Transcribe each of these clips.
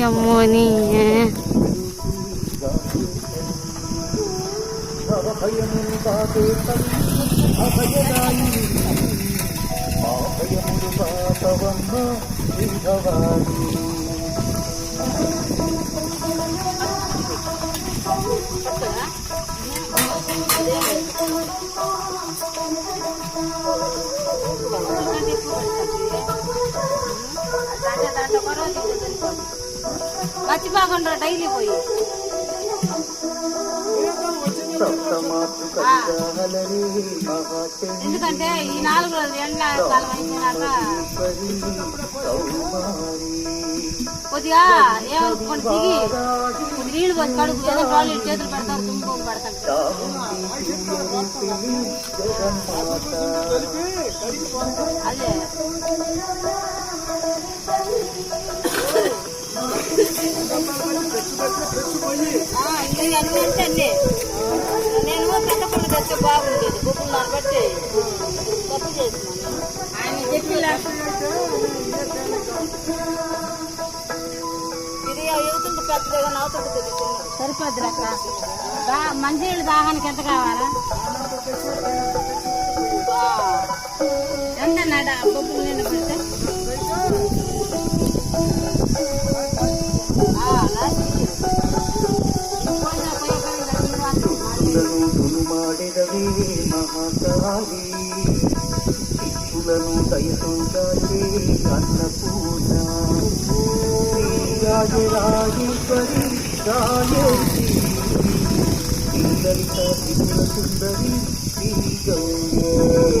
అమ్మోని మర్చిపోకుండా డైలీ పోయి ఎందుకంటే ఈ 4 రోజులు ఎండాకాలం అయిపోయినాక కొద్దిగా ఏమనుకోండి దిగి నీళ్ళు పోసి కడుపు ఏదో టాయిలెట్ చేతులు పెడతారు తుమ్ము పడతారు అదే అన్నీ నేను పెద్ద పుల్ల తెచ్చే బాగుండేది బొబ్బులు బట్టి తప్పు చేస్తున్నాను ఆయన చెప్పి ఇది యువతుంటే పెద్దగా నవ్వుతుంటే తెలుస్తుంది సరిపోద్ది అక్క మంచినీళ్ళు దాహానికి ఎంత కావాలా ఎంత నాడ బొబ్బులు నిండా పెడితే మహాకాళి ఇచ్చులను దయతో దాచే అన్నపూర్ణ రాజరాజేశ్వరి రాజేశ్వరి సుందరిత త్రిపుర సుందరి శ్రీ గౌరీ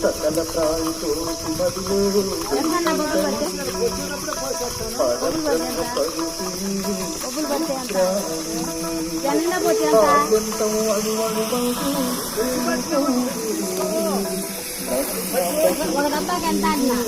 సకల ప్రాంతో ఒక డబ్బాకి ఎంత అన్నా